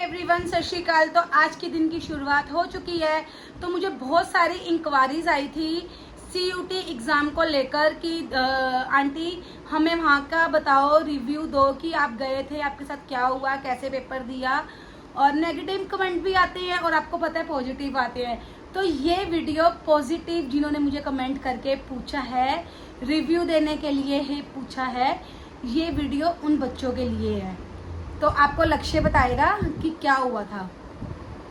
Everyone, सत श्री अकाल। तो आज के दिन की शुरुआत हो चुकी है। तो मुझे बहुत सारी इंक्वायरीज आई थी सीयूटी एग्ज़ाम को लेकर कि आंटी हमें वहाँ का बताओ, रिव्यू दो कि आप गए थे, आपके साथ क्या हुआ, कैसे पेपर दिया। और नेगेटिव कमेंट भी आते हैं और आपको पता है पॉजिटिव आते हैं। तो ये वीडियो पॉजिटिव जिन्होंने मुझे कमेंट करके पूछा है, रिव्यू देने के लिए ही पूछा है, ये वीडियो उन बच्चों के लिए है। तो आपको लक्ष्य बताएगा कि क्या हुआ था।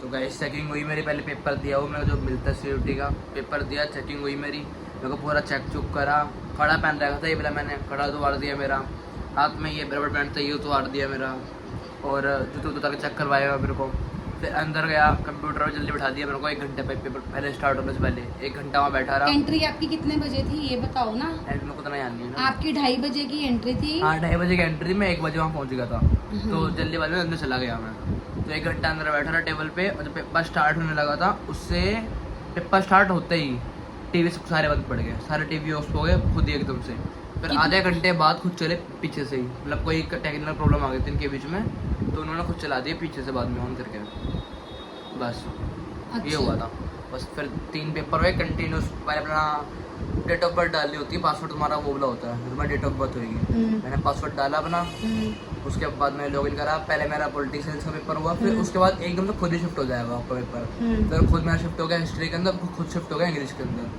तो गाइस चेकिंग हुई मेरी, पहले पेपर दिया वो मेरा जो मिलता है सीयूटी का, पेपर दिया, चेकिंग हुई मेरी, मेरे को पूरा चेक चुक करा। कड़ा पहन रखा था ये पहले मैंने, कड़ा तो वार दिया मेरा, हाथ में ये बराबर पैंट था ये तो वार दिया मेरा, और जूते उतार के चेक करवाया मेरे को। फिर अंदर गया, कंप्यूटर में जल्दी बैठा दिया मेरे को, 1 घंटे पेपर पहले स्टार्ट होने से पहले 1 घंटा वहाँ बैठा रहा। एंट्री आपकी कितने बजे थी ये बताओ ना। मेरे को तो नहीं आनी है ना। आपकी 2:30 बजे की एंट्री थी। हाँ 2:30 बजे की एंट्री, में 1 बजे वहाँ पहुँच गया था। तो जल्दी वाले में अंदर चला गया मैं, तो 1 घंटा अंदर बैठा रहा टेबल पे। और जब पेपर स्टार्ट होने लगा था, उससे पेपर स्टार्ट होते ही टीवी सब सारे बंद पड़ गए, सारे टीवी ऑफ हो गए खुद ही एकदम से। फिर आधे घंटे बाद खुद चले पीछे से ही, मतलब कोई टेक्निकल प्रॉब्लम आ गई थी इनके बीच में, तो उन्होंने खुद चला दिए पीछे से बाद में ऑन करके। बस ये हुआ था। बस फिर 3 पेपर हुए कंटिन्यूस। पहले अपना डेट ऑफ बर्थ डालनी होती है, पासवर्ड तुम्हारा वो वाला होता है, तुम्हारी डेट ऑफ बर्थ होगी। मैंने पासवर्ड डाला अपना, उसके बाद मैंने लॉगिन करा। पहले मेरा पॉलिटिक्स साइंस का पेपर हुआ, फिर उसके बाद एकदम से खुद ही शिफ्ट हो जाएगा आपका पेपर। फिर खुद मेरा शिफ्ट हो गया हिस्ट्री के अंदर, खुद शिफ्ट हो गया इंग्लिश के अंदर,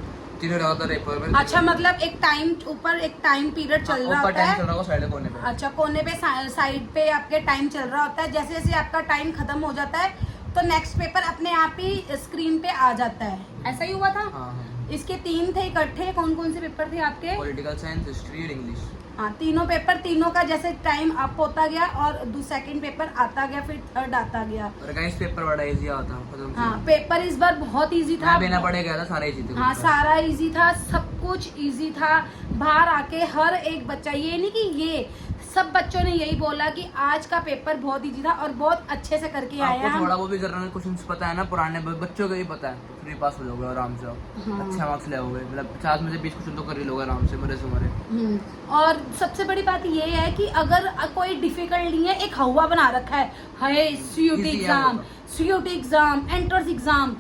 तीनों लगातार पेपर। अच्छा, मतलब एक टाइम ऊपर एक टाइम पीरियड चल रहा होता है। चल रहा होगा साइड कोने पे। अच्छा, कोने पे साइड पे आपके टाइम चल रहा होता है। जैसे जैसे आपका टाइम खत्म हो जाता है तो नेक्स्ट पेपर अपने आप ही स्क्रीन पे आ जाता है। ऐसा ही हुआ था। हाँ। इसके 3 थे इकट्ठे। कौन कौन से पेपर थे आपके? पॉलिटिकल साइंस, हिस्ट्री और इंग्लिश। हाँ, तीनों पेपर, तीनों का जैसे टाइम अप होता गया और सेकंड पेपर आता गया, फिर थर्ड आता गया। और गाइस पेपर बड़ा इजी आता है। हाँ, पेपर इस बार बहुत इजी था। मैं बिना पढ़े गया था, सारा इजी था। हाँ, सारा इजी था, सब कुछ इजी था। बाहर आके हर एक बच्चा, ये नहीं कि ये सब बच्चों ने यही बोला कि आज का पेपर बहुत इजी था और बहुत अच्छे से करके आए हैं। थोड़ा वो भी जनरल क्वेश्चंस पता है ना, पुराने बच्चों को ही पता है, फ्री पास हो जाओगे आराम से। हाँ। अच्छा मार्क्स ले आओगे, मतलब 50 में से 20 क्वेश्चन तो कर ही लोगे आराम से, मरे से मरे। और सबसे बड़ी बात ये है कि अगर कोई डिफिकल्ट नहीं है, एक हवा बना रखा है, hi CUET exam, CUET exam, entrance exam,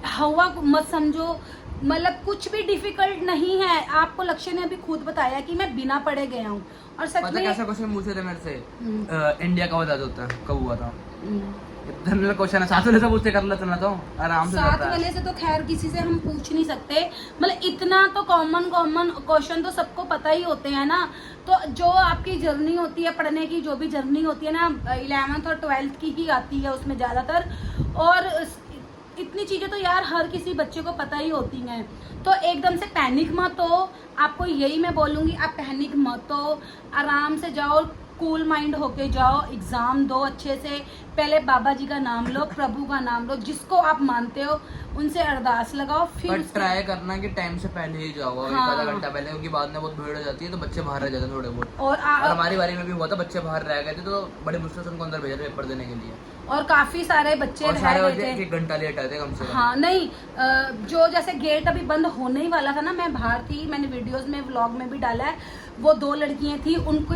हवा मत समझो। मतलब कुछ भी डिफिकल्ट नहीं है। आपको लक्ष्य ने अभी खुद बताया कि मैं बिना पढ़े गया हूँ। और सच में कैसा क्वेश्चन पूछे थे मेरे से, इंडिया कब आजाद होता है, कब हुआ था? जनरल क्वेश्चन है, 7 वाले से पूछते कर लेते ना तो आराम से। 7 वाले से तो खैर किसी से हम पूछ नहीं सकते, मतलब इतना तो कॉमन क्वेश्चन तो सबको पता ही होते हैं ना। तो जो आपकी जर्नी होती है पढ़ने की, जो भी जर्नी होती है ना, 11th और 12th की ही आती है उसमें ज़्यादातर। और इतनी चीज़ें तो यार हर किसी बच्चे को पता ही होती हैं। तो एकदम से पैनिक मत हो, आपको यही मैं बोलूँगी, आप पैनिक मत हो, आराम से जाओ, कूल माइंड होके जाओ, एग्ज़ाम दो अच्छे से। पहले बाबा जी का नाम लो, प्रभु का नाम लो, जिसको आप मानते हो उनसे अरदास लगाओ। फिर ट्राई करना कि टाइम से पहले ही जाओ, हाँ। 1 आधा घंटा पहले, क्योंकि बाद में बहुत भीड़ हो जाती है तो बच्चे बाहर रह जाते हैं थोड़े बहुत। और हमारी बारी में भी हुआ था, बच्चे बाहर रह गए थे तो बड़ी मुश्किल से उनको अंदर भेजा पेपर देने के लिए। और काफी सारे बच्चे रह गए थे, 1 घंटा लेट आए थे कम से कम। हाँ नहीं, जो जैसे गेट अभी बंद होने ही वाला था ना, मैं बाहर थी, मैंने वीडियोस में व्लॉग में भी डाला है। वो 2 लड़कियां थी, उनको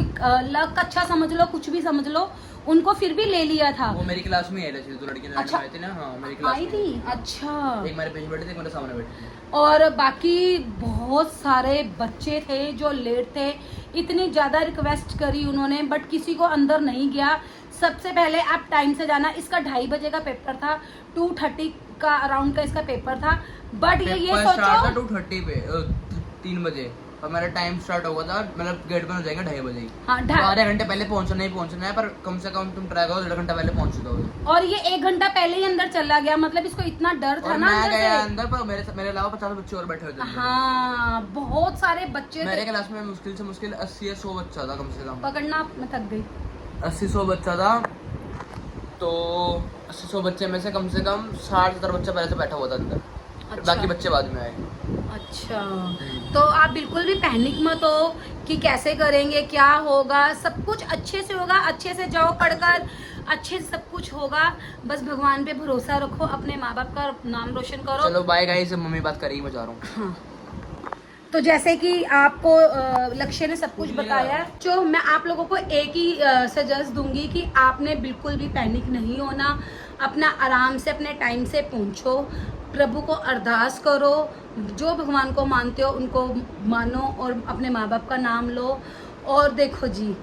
लक अच्छा समझ लो, कुछ भी समझ लो, उनको फिर भी ले लिया था। वो मेरी क्लास में आई थी, 2 लड़कियां अच्छा, आई थी ना। हाँ मेरी क्लास आई में थी। अच्छा, एक मेरे पीछे बैठी थी, एक मेरे सामने बैठी थी। और बाकी बहुत सारे बच्चे थे जो लेट थे। इतनी ज़्यादा रिक्वेस्ट करी उन्होंने, बट किसी को अंदर नहीं गया। सबसे पहले आप टाइम से जाना। इसका 2:30 बजे का पेपर था, 2:30 का अराउंड का इसका पेपर था। बट ये सोचो 2:30 पे 3 बजे, और मेरा टाइम स्टार्ट होगा था, मतलब गेट बंद हो जाएगा 2:30 बजे। हाँ, तो आधे घंटे पहले पहुंचना ही पहुंचना है, पर कम से कम तुम ट्राई करो 1.5 घंटा पहले पहुंच जाओ। और ये 1 घंटा पहले ही अंदर चला गया, मतलब इसको इतना डर था ना। मैं गया अंदर, पर मेरे अलावा 50 बच्चे और बैठे हुए थे। हाँ, बहुत सारे बच्चे मेरे थे। क्लास में मुश्किल से मुश्किल 80 या 100 बच्चा था कम से कम। पकड़ना, मैं थक गई। 80-100 बच्चा था, तो 80-100 बच्चे में से कम 60-70 बच्चा पहले से बैठा हुआ था अंदर। अच्छा। बाकी बच्चे बाद में आए। अच्छा, तो आप बिल्कुल भी पैनिक मत हो कि कैसे करेंगे, क्या होगा। सब कुछ अच्छे से होगा, अच्छे से जाओ पढ़कर, अच्छे से सब कुछ होगा। बस भगवान पे भरोसा रखो, अपने माँ बाप का नाम रोशन करो। चलो बाय गाइस, मम्मी बात करेगी, मैं जा रहा हूँ। हाँ। तो जैसे कि आपको लक्ष्य ने सब कुछ बताया है, जो मैं आप लोगों को एक ही सजेस्ट दूंगी कि आपने बिल्कुल भी पैनिक नहीं होना, अपना आराम से अपने टाइम से पहुंचो, प्रभु को अरदास करो, जो भगवान को मानते हो उनको मानो और अपने माँ बाप का नाम लो। और देखो जी,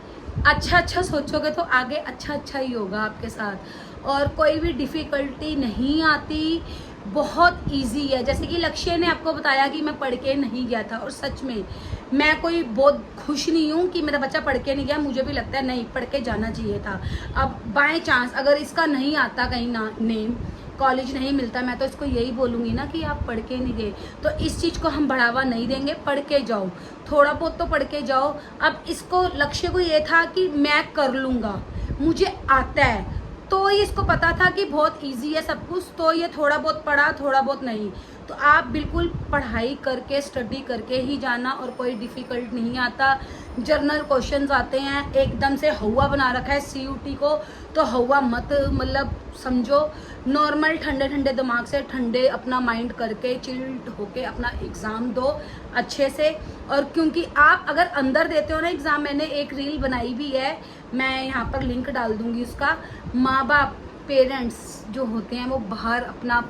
अच्छा सोचोगे तो आगे अच्छा ही होगा आपके साथ, और कोई भी डिफ़िकल्टी नहीं आती, बहुत इजी है। जैसे कि लक्ष्य ने आपको बताया कि मैं पढ़ के नहीं गया था, और सच में मैं कोई बहुत खुश नहीं हूँ कि मेरा बच्चा पढ़ के नहीं गया, मुझे भी लगता है नहीं, पढ़ के जाना चाहिए था। अब बाय चांस अगर इसका नहीं आता कहीं ना नेम, कॉलेज नहीं मिलता, मैं तो इसको यही बोलूँगी ना कि आप पढ़ के नहीं गए, तो इस चीज़ को हम बढ़ावा नहीं देंगे, पढ़ के जाओ, थोड़ा बहुत तो पढ़ के जाओ। अब इसको लक्ष्य को ये था कि मैं कर लूँगा, मुझे आता है, तो ये इसको पता था कि बहुत इजी है सब कुछ, तो ये थोड़ा बहुत पढ़ा, थोड़ा बहुत नहीं। तो आप बिल्कुल पढ़ाई करके, स्टडी करके ही जाना, और कोई डिफ़िकल्ट नहीं आता। जर्नल क्वेश्चंस आते हैं, एकदम से हवा बना रखा है CUT को, तो हवा मत मतलब समझो, नॉर्मल ठंडे दिमाग से, ठंडे अपना माइंड करके, चिल्ड होके अपना एग्ज़ाम दो अच्छे से। और क्योंकि आप अगर अंदर देते हो ना एग्ज़ाम, मैंने एक रील बनाई भी है, मैं यहाँ पर लिंक डाल दूँगी उसका। माँ बाप, पेरेंट्स जो होते हैं वो बाहर अपना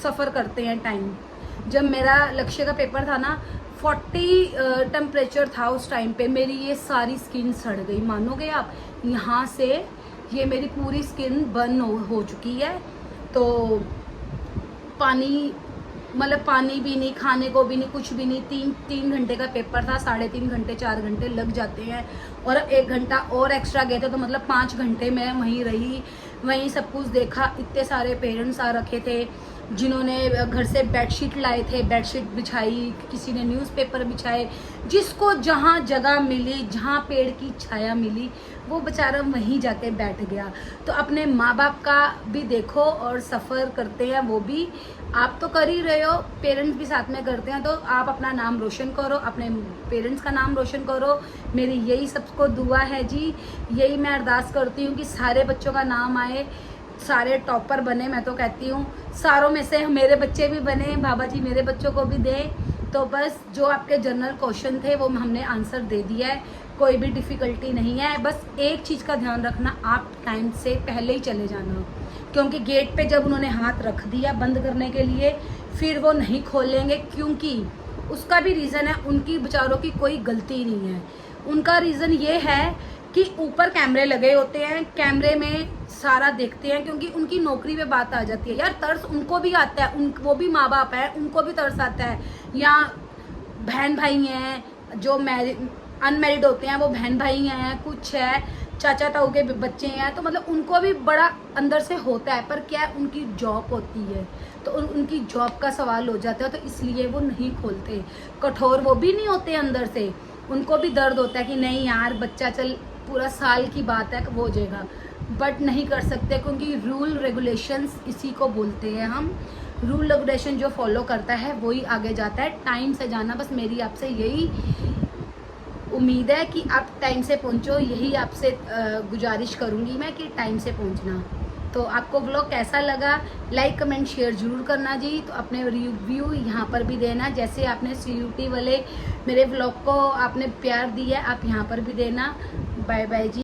सफ़र करते हैं टाइम। जब मेरा लक्ष्य का पेपर था ना, 40 टेम्परेचर था उस टाइम पे, मेरी ये सारी स्किन सड़ गई, मानोगे आप, यहाँ से ये मेरी पूरी स्किन बर्न हो चुकी है। तो पानी मतलब पानी भी नहीं, खाने को भी नहीं, कुछ भी नहीं। 3 घंटे का पेपर था, 3.5 घंटे 4 घंटे लग जाते हैं, और 1 घंटा और एक्स्ट्रा गए थे, तो मतलब 5 घंटे मैं वहीं रही, वहीं सब कुछ देखा। इतने सारे पेरेंट्स आ रखे थे जिन्होंने घर से बेडशीट लाए थे, बेडशीट बिछाई, किसी ने न्यूज़पेपर बिछाए, जिसको जहाँ जगह मिली, जहाँ पेड़ की छाया मिली, वो बेचारा वहीं जाके बैठ गया। तो अपने माँ बाप का भी देखो, और सफ़र करते हैं वो भी, आप तो कर ही रहे हो, पेरेंट्स भी साथ में करते हैं, तो आप अपना नाम रोशन करो, अपने पेरेंट्स का नाम रोशन करो। मेरी यही सबको दुआ है जी, यही मैं अरदास करती हूँ कि सारे बच्चों का नाम आए, सारे टॉपर बने। मैं तो कहती हूँ सारों में से मेरे बच्चे भी बने, बाबा जी मेरे बच्चों को भी दें। तो बस जो आपके जनरल क्वेश्चन थे वो हमने आंसर दे दिया है, कोई भी डिफ़िकल्टी नहीं है। बस एक चीज़ का ध्यान रखना, आप टाइम से पहले ही चले जाना, क्योंकि गेट पे जब उन्होंने हाथ रख दिया बंद करने के लिए, फिर वो नहीं खोलेंगे, क्योंकि उसका भी रीज़न है, उनकी बेचारों की कोई गलती नहीं है। उनका रीज़न ये है कि ऊपर कैमरे लगे होते हैं, कैमरे में सारा देखते हैं, क्योंकि उनकी नौकरी पे बात आ जाती है। यार तरस उनको भी आता है, वो भी माँ बाप है, उनको भी तरस आता है। या बहन भाई हैं जो अनमैरिड होते हैं, वो बहन भाई हैं, कुछ है चाचा ताऊ के बच्चे हैं, तो मतलब उनको भी बड़ा अंदर से होता है। पर क्या उनकी जॉब होती है, तो उनकी जॉब का सवाल हो जाता है, तो इसलिए वो नहीं खोलते। कठोर वो भी नहीं होते अंदर से, उनको भी दर्द होता है कि नहीं यार बच्चा, चल पूरा साल की बात है वो हो जाएगा, बट नहीं कर सकते, क्योंकि रूल रेगुलेशंस इसी को बोलते हैं हम। रूल रेगुलेशन जो फॉलो करता है वही आगे जाता है। टाइम से जाना, बस मेरी आपसे यही उम्मीद है कि आप टाइम से पहुंचो, यही आपसे गुजारिश करूंगी मैं कि टाइम से पहुंचना। तो आपको व्लॉग कैसा लगा, लाइक कमेंट शेयर जरूर करना जी। तो अपने रिव्यू यहाँ पर भी देना, जैसे आपने CUT वाले मेरे व्लॉग को आपने प्यार दिया, आप यहाँ पर भी देना। बाय बाय जी।